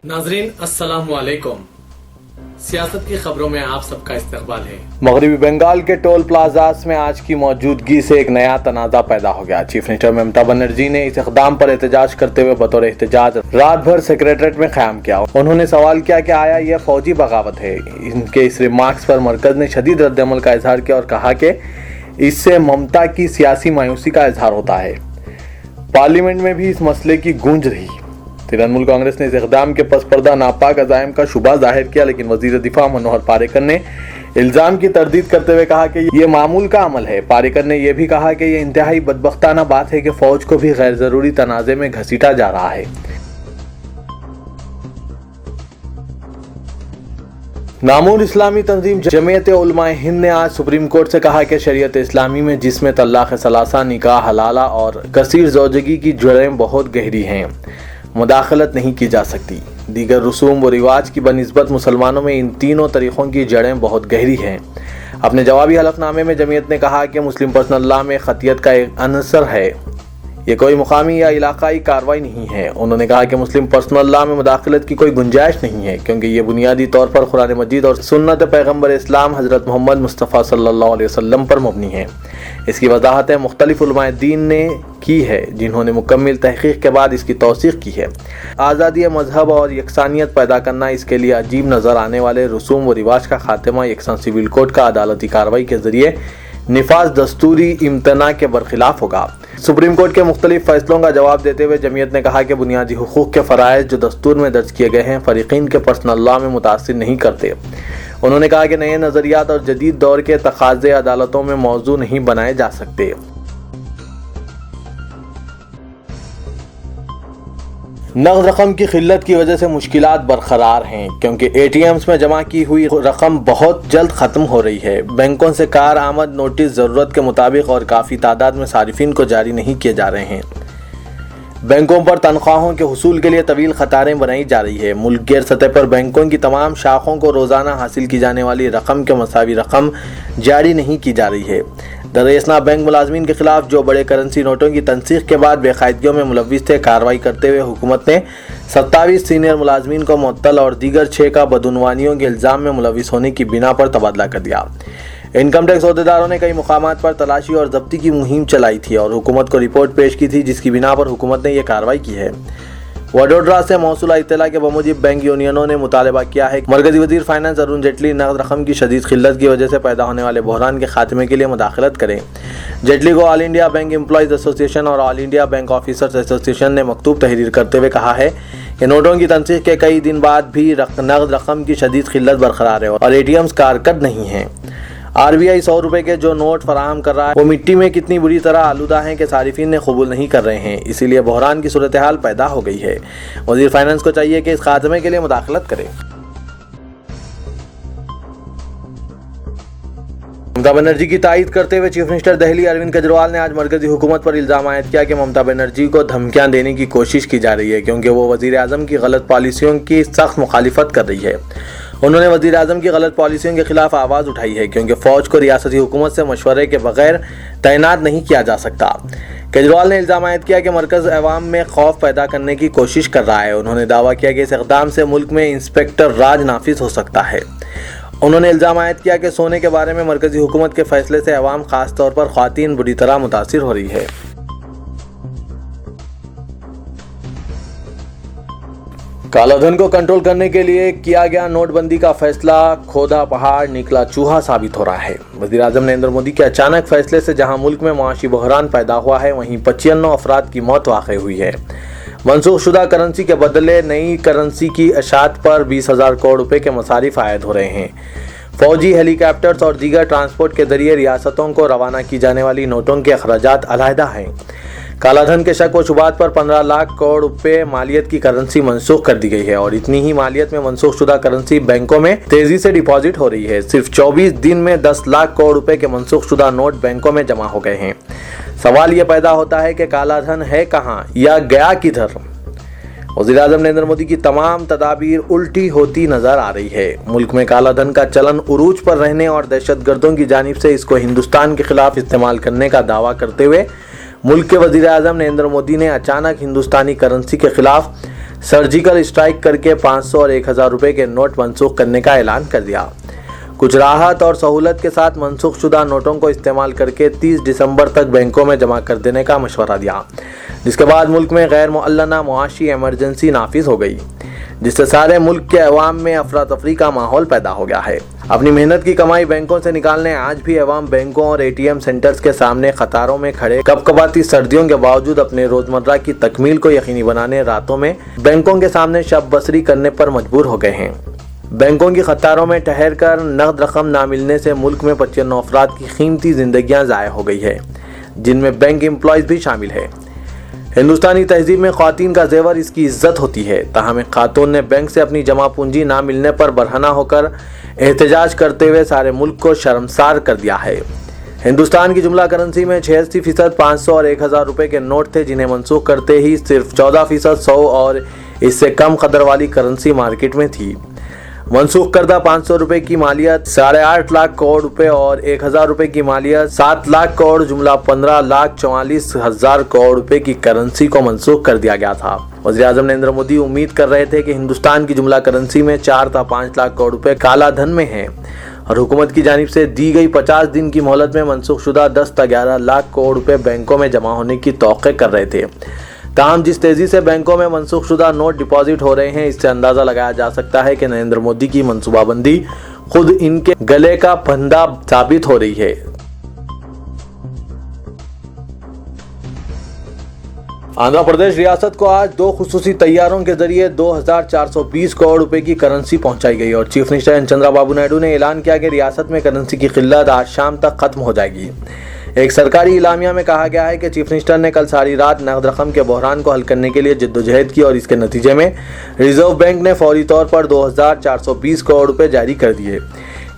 नाजरीन अस्सलाम वालेकुम। सियासत की खबरों में आप सबका इस्तकबाल है। मगरबी बंगाल के टोल प्लाजास में आज की मौजूदगी से एक नया तनाज़ा पैदा हो गया। चीफ मिनिस्टर ममता बनर्जी ने इस इक़दाम पर एहतजाज करते हुए बतौर एहतजाज रात भर सेक्रेटरीट में क़याम किया। उन्होंने सवाल किया कि आया यह फौजी बगावत है। इनके इस रिमार्क्स पर मरकज ने शदीद रद्दअमल का इजहार किया और कहा कि इससे ममता की सियासी मायूसी का इजहार होता है। पार्लियामेंट में भी इस मसले की गूंज रही। तृणमूल कांग्रेस ने इस इक़दाम के पस पर्दा नापाक अज़ाइम का शुबा जाहिर किया, लेकिन वज़ीर दिफा मनोहर पारिकर ने इल्ज़ाम की तरदीद करते हुए कहा कि ये मामूल का अमल है। पारिकर ने यह भी कहा कि ये इंतहाई बदबख्ताना बात है कि फ़ौज को भी गैर ज़रूरी तनाज़े में घसीटा जा रहा है। नामूर इस्लामी तंजीम जमीयत उलमाए हिंद ने आज सुप्रीम कोर्ट से कहा कि शरीयत इस्लामी में जिसमें तलाक़ सलासा, निकाह हलाला और कसीर ज़ौजगी की जड़ें बहुत गहरी हैं, मुदाखलत नहीं की जा सकती। दीगर रसूम व रिवाज की बनिस्बत मुसलमानों में इन तीनों तरीक़ों की जड़ें बहुत गहरी हैं। अपने जवाबी हलफनामे में जमीयत ने कहा कि मुस्लिम पर्सनल लॉ में खतियत का एक अनसर है, ये कोई मुकामी या इलाकाई कार्रवाई नहीं है। उन्होंने कहा कि मुस्लिम पर्सनल लॉ में मुदाखलत की कोई गुंजाइश नहीं है, क्योंकि ये बुनियादी तौर पर कुरान मजीद और सुन्नत पैगम्बर इस्लाम हज़रत मोहम्मद मुस्तफ़ा सल्लल्लाहु अलैहि वसल्लम पर मबनी है। इसकी वजाहतें मुख्तलिफ उलमाए दीन ने की है, जिन्होंने मुकम्मल तहक़ीक़ के बाद इसकी तौसीक़ की है। आज़ादी मज़हब और यकसानियत पैदा करना, इसके लिए अजीब नज़र आने वाले रसूम व रिवाज का खात्मा, यकसान सिविल कोड का अदालती कार्रवाई के ज़रिए निफाज दस्तूरी इम्तना के बरखिलाफ होगा। सुप्रीम कोर्ट के मुख्तलिफ फैसलों का जवाब देते हुए जमीयत ने कहा कि बुनियादी हुकूक़ के फ़राइज़ जो दस्तूर में दर्ज किए गए हैं फ़रीक़ीन के पर्सनल लॉ में मुतासिर नहीं करते। उन्होंने कहा कि नए नज़रियात और जदीद दौर के तकाज़े अदालतों में मौजू नहीं बनाए जा सकते। नक़द रकम की किल्लत की वजह से मुश्किलात बरकरार हैं, क्योंकि ATMs में जमा की हुई रकम बहुत जल्द ख़त्म हो रही है। बैंकों से कार आमद नोटिस ज़रूरत के मुताबिक और काफ़ी तादाद में सारिफिन को जारी नहीं किए जा रहे हैं। बैंकों पर तनख्वाहों के हुसूल के लिए तवील कतारें बनाई जा रही है। मुल्क गेर सतह पर बैंकों की तमाम शाखों को रोज़ाना हासिल की जाने वाली रकम के मसावी रकम जारी नहीं की जा रही है। दरअसल बैंक मुलाजमीन के खिलाफ जो बड़े करेंसी नोटों की तनसीख के बाद बेकायदगियों में मुलव्विस थे, कार्रवाई करते हुए हुकूमत ने 27 सीनियर मुलाजमीन को मुअत्तल और दीगर 6 का बदउनवानियों के इल्ज़ाम में मुलव्विस होने की बिना पर तबादला कर दिया। इनकम टैक्स अहदेदारों ने कई मुकामात पर तलाशी और जब्ती की मुहिम चलाई थी और हुकूमत को रिपोर्ट पेश की थी, जिसकी बिना पर हुकूमत ने यह कार्रवाई की है। वडोदरा से मौसूला इत्तला के बमुजिब बैंक यूनियनों ने मुतालबा किया है कि मरकजी वज़ीर फाइनेंस अरुण जेटली नक़द रकम की शदीद किल्लत की वजह से पैदा होने वाले बहरान के खात्मे के लिए मुदाखलत करें। जेटली को all India bank employees association और all India bank officers association ने मकतूब तहरीर करते हुए कहा है कि नोटों की तनसीख के कई दिन बाद भी नक़द रकम की शदीद किल्लत बरकरार है और ATMs कारगर नहीं हैं। RBI 100 रुपये के जो नोट फराहम कर रहा है वो मिट्टी में कितनी बुरी तरह आलूदा हैं कि सारिफिन ने कबूल नहीं कर रहे हैं। इसीलिए बहरान की सूरत हाल पैदा हो गई है। वज़ीर फाइनेंस को चाहिए कि इस खात्मे के लिए मुदाखलत करे। ममता बनर्जी की तायीद करते हुए चीफ मिनिस्टर दिल्ली अरविंद केजरीवाल ने आज मरकजी हुकूमत पर इल्ज़ाम आयद किया कि ममता बनर्जी को धमकियां देने की कोशिश की जा रही है, क्योंकि वो वज़ीर आज़म की गलत पॉलिसियों की सख्त मुखालिफत कर रही है। उन्होंने वज़ीर आज़म की गलत पॉलिसियों के खिलाफ आवाज़ उठाई है, क्योंकि फ़ौज को रियासती हुकूमत से मशवरे के बगैर तैनात नहीं किया जा सकता। केजरीवाल ने इल्ज़ाम आयद किया कि मरकज़ अवाम में खौफ पैदा करने की कोशिश कर रहा है। उन्होंने दावा किया कि इस इक़दाम से मुल्क में इंस्पेक्टर राज नाफिज हो सकता है। उन्होंने इल्ज़ाम आयद किया कि सोने के बारे में मरकजी हुकूमत के फैसले से अवाम ख़ास तौर पर ख़वातीन बुरी तरह मुतासिर हो रही है। कालाधन को कंट्रोल करने के लिए किया गया नोटबंदी का फैसला खोदा पहाड़ निकला चूहा साबित हो रहा है। वज़ीर आज़म नरेंद्र मोदी के अचानक फैसले से जहां मुल्क में मुआशी बहरान पैदा हुआ है, वहीं 95 अफराद की मौत वाक़ई हुई है। मनसूख शुदा करेंसी के बदले नई करेंसी की अशात पर 20,000 करोड़ रुपए के मसारिफ आयद हो रहे हैं। फौजी हेलीकॉप्टर्स और दीगर ट्रांसपोर्ट के जरिए रियासतों को रवाना की जाने वाली नोटों के अखराजात अलहदा हैं। कालाधन के शक व शुबात पर 15 लाख करोड़ रुपए मालियत की करेंसी मनसूख कर दी गई है और इतनी ही मालियत में मनसूख शुदा करेंसी बैंकों में तेजी से डिपॉजिट हो रही है। सिर्फ 24 दिन में 10 लाख करोड़ रुपए के मनसूख शुदा नोट बैंकों में जमा हो गए हैं। सवाल ये पैदा होता है कि कालाधन है कहाँ या गया किधर। वज़ीर आज़म नरेंद्र मोदी की तमाम तदाबीर उल्टी होती नजर आ रही है। मुल्क में कालाधन का चलन उरूज पर रहने और दहशतगर्दों की जानिब से इसको हिंदुस्तान के खिलाफ इस्तेमाल करने का दावा करते हुए मुल्क के वज़ीर आज़म नरेंद्र मोदी ने अचानक हिंदुस्तानी करेंसी के खिलाफ सर्जिकल स्ट्राइक करके 500 और 1000 रुपए के नोट मनसूख करने का ऐलान कर दिया। कुछ राहत और सहूलत के साथ मनसूख शुदा नोटों को इस्तेमाल करके 30 दिसंबर तक बैंकों में जमा कर देने का मशवरा दिया, जिसके बाद मुल्क में गैर मुअल्लना मुआशी इमरजेंसी नाफिज हो गई, जिससे सारे मुल्क के अवाम में अफरा तफरी का माहौल पैदा हो गया है। अपनी मेहनत की कमाई बैंकों से निकालने आज भी अवाम बैंकों और ATM सेंटर्स के सामने कतारों में खड़े कपकपाती सर्दियों के बावजूद अपने रोजमर्रा की तकमील को यकीनी बनाने रातों में बैंकों के सामने शब बसरी करने पर मजबूर हो गए हैं। बैंकों की कतारों में ठहर कर नकद रकम ना मिलने से मुल्क में 55 अफराद की कीमती जिंदगियां ज़ाया हो गई है, जिनमें बैंक एम्प्लॉयज़ भी शामिल है। हिंदुस्तानी तहजीब में ख़वातीन का जेवर इसकी इज्जत होती है, ताहम खातून ने बैंक से अपनी जमा पूंजी ना मिलने पर बरहना होकर एहतजाज करते हुए सारे मुल्क को शर्मसार कर दिया है। हिंदुस्तान की जुमला करेंसी में 86% 500 और 1000 रुपए के नोट थे, जिन्हें मनसूख करते ही सिर्फ 14% 100 और इससे कम कदर वाली करेंसी मार्केट में थी। मनसूख करदा 500 रुपए की मालियत 8.5 लाख करोड़ रुपए और 1000 रुपए की मालियत 7 लाख करोड़ जुमला 15,44,000 करोड़ रुपए की करेंसी को मनसूख कर दिया गया था। वज़ीर-ए-आज़म नरेंद्र मोदी उम्मीद कर रहे थे कि हिंदुस्तान की जुमला करेंसी में 4 था 5 लाख करोड़ रुपए काला धन में है और हुकूमत की जानिब से दी गई 50 दिन की मोहलत में मनसूख शुदा 10 था 11 लाख करोड़ रुपए बैंकों में जमा होने की तौक़े कर रहे थे। ताहम जिस तेजी से बैंकों में मनसूख शुदा नोट डिपॉजिट हो रहे हैं, इससे अंदाजा लगाया जा सकता है कि नरेंद्र मोदी की मनसूबाबंदी खुद इनके गले का फंदा साबित हो रही है। आंध्र प्रदेश रियासत को आज 2 खुसूसी तैयारों के जरिए 2420 करोड़ रुपए की करेंसी पहुंचाई गई और chief minister N Chandrababu Naidu ने ऐलान किया कि रियासत में करेंसी की किल्लत आज शाम तक खत्म हो जाएगी। एक सरकारी इलामिया में कहा गया है कि चीफ मिनिस्टर ने कल सारी रात नकद रकम के बहरान को हल करने के लिए जद्दोजहद की और इसके नतीजे में रिजर्व बैंक ने फौरी तौर पर 2420 करोड़ रुपए जारी कर दिए।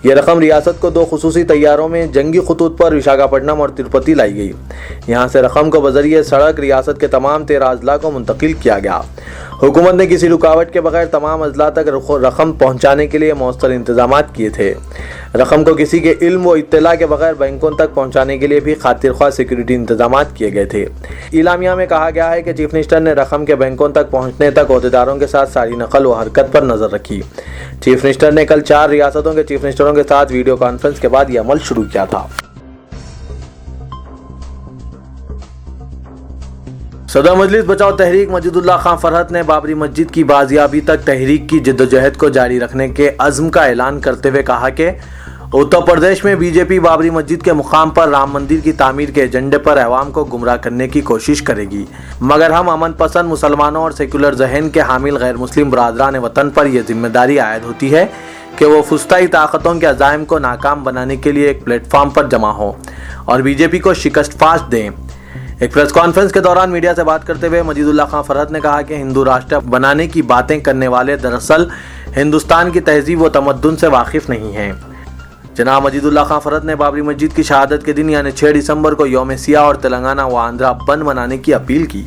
ये रकम रियासत को 2 खुसूसी तैयारों में जंगी खतूत पर विशाखापट्टनम और तिरुपति लाई गई। यहाँ से रकम को बजरिए सड़क रियासत के तमाम 13 अजला को मुंतकिल किया गया। हुकूमत ने किसी रुकावट के बगैर तमाम अजला तक रकम पहुँचाने के लिए मौसर इंतजाम किए थे। रकम को किसी के इल्म व इत्तला के बगैर बैंकों तक पहुँचाने के लिए भी खातिर ख्वाह सिक्योरिटी इंतजाम किए गए थे। इलामिया में कहा गया है कि चीफ मिनिस्टर ने रकम के बैंकों तक पहुँचने तक अहदेदारों के साथ सारी नकल व हरकत पर नजर रखी। चीफ मिनिस्टर ने कल 4 रियासतों के चीफ मिनिस्टरों के साथ वीडियो कॉन्फ्रेंस के बाद यह अमल शुरू किया था। सदर मजलिस बचाओ तहरीक मजीदुल्लाह खान फरहत ने बाबरी मस्जिद की बाजियाबी तक तहरीक की जद्दोजहद को जारी रखने के अज़्म का ऐलान करते हुए कहा कि उत्तर प्रदेश में बीजेपी बाबरी मस्जिद के मुकाम पर राम मंदिर की तामीर के एजेंडे पर अवाम को गुमराह करने की कोशिश करेगी, मगर हम अमन पसंद मुसलमानों और सेकुलर जहन के हामिल गैर मुस्लिम बरादरान वतन पर यह जिम्मेदारी आयद होती है कि वो फुस्ताई ताकतों के अज़ाइम को नाकाम बनाने के लिए एक प्लेटफॉर्म पर जमा हो और बीजेपी को शिकस्त फाश दें। एक प्रेस कॉन्फ्रेंस के दौरान मीडिया से बात करते हुए मजीदुल्लाह खान फरहत ने कहा कि हिंदू राष्ट्र बनाने की बातें करने वाले दरअसल हिंदुस्तान की तहजीब व तमद्दुन से वाकिफ नहीं हैं। जनाब मजीदुल्लाह खान फरहत ने बाबरी मस्जिद की शहादत के दिन यानी 6 दिसंबर को यौम सियाह और तेलंगाना व आंध्रा बंद मनाने की अपील की।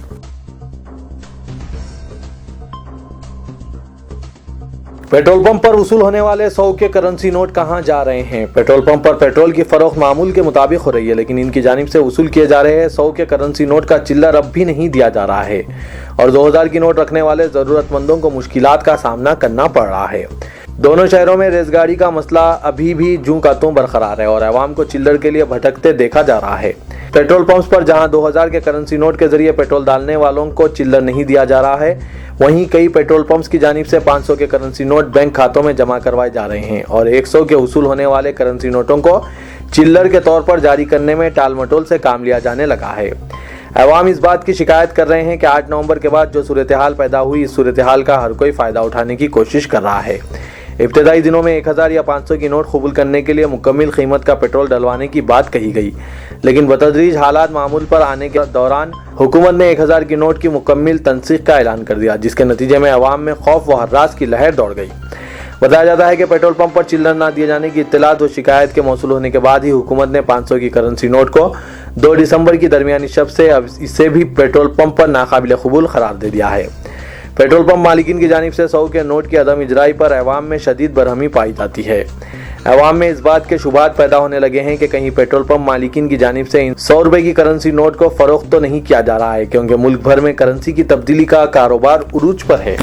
पेट्रोल पंप पर वसूल होने वाले 100 के करेंसी नोट कहां जा रहे हैं? पेट्रोल पंप पर पेट्रोल की फरोख्त मामूल के मुताबिक हो रही है, लेकिन इनकी जानिब से वसूल किए जा रहे 100 के करेंसी नोट का चिल्लर अब भी नहीं दिया जा रहा है और 2000 की नोट रखने वाले जरूरतमंदों को मुश्किलात का सामना करना पड़ रहा है। दोनों शहरों में रेजगाड़ी का मसला अभी भी जूं का त्यों बरकरार है और अवाम को चिल्लर के लिए भटकते देखा जा रहा है। पेट्रोल पंप्स पर जहां 2000 के करेंसी नोट के जरिए पेट्रोल डालने वालों को चिल्लर नहीं दिया जा रहा है, वहीं कई पेट्रोल पंप्स की जानिब से 500 के करेंसी नोट बैंक खातों में जमा करवाए जा रहे हैं और 100 के वसूल होने वाले करेंसी नोटों को चिल्लर के तौर पर जारी करने में टाल मटोल से काम लिया जाने लगा है। अवाम इस बात की शिकायत कर रहे हैं कि 8 नवंबर के बाद जो सूरत हाल पैदा हुई, इस सूरत हाल का हर कोई फ़ायदा उठाने की कोशिश कर रहा है। इब्तदाई दिनों में 1000 या 500 की नोट कबूल करने के लिए मुकम्मल कीमत का पेट्रोल डलवाने की बात कही गई, लेकिन बतदरीज हालात मामूल पर आने के दौरान हुकूमत ने 1000 की नोट की मुकम्मल तनसीख का ऐलान कर दिया, जिसके नतीजे में अवाम में खौफ व हर्रास की लहर दौड़ गई। बताया जाता है कि पेट्रोल पंप पर चिल्लर न दिए जाने की इत्तलात व शिकायत के मौसूल होने के बाद ही हुकूमत ने 500 की करेंसी नोट को 2 दिसंबर की दरमियानी शब से अब इसे भी पेट्रोल पंप पर नाकाबिल कबूल करार दे दिया है। पेट्रोल पंप मालिकीन की जानिब से 100 के नोट की अदम इजराई पर अवाम में शदीद बरहमी पाई जाती है। عوام میں اس بات کے شبہات پیدا ہونے لگے ہیں کہ کہیں پیٹرول پمپ مالکین کی جانب سے 100 روپے کی کرنسی نوٹ کو فروخت تو نہیں کیا جا رہا ہے، کیونکہ ملک بھر میں کرنسی کی تبدیلی کا کاروبار عروج پر ہے۔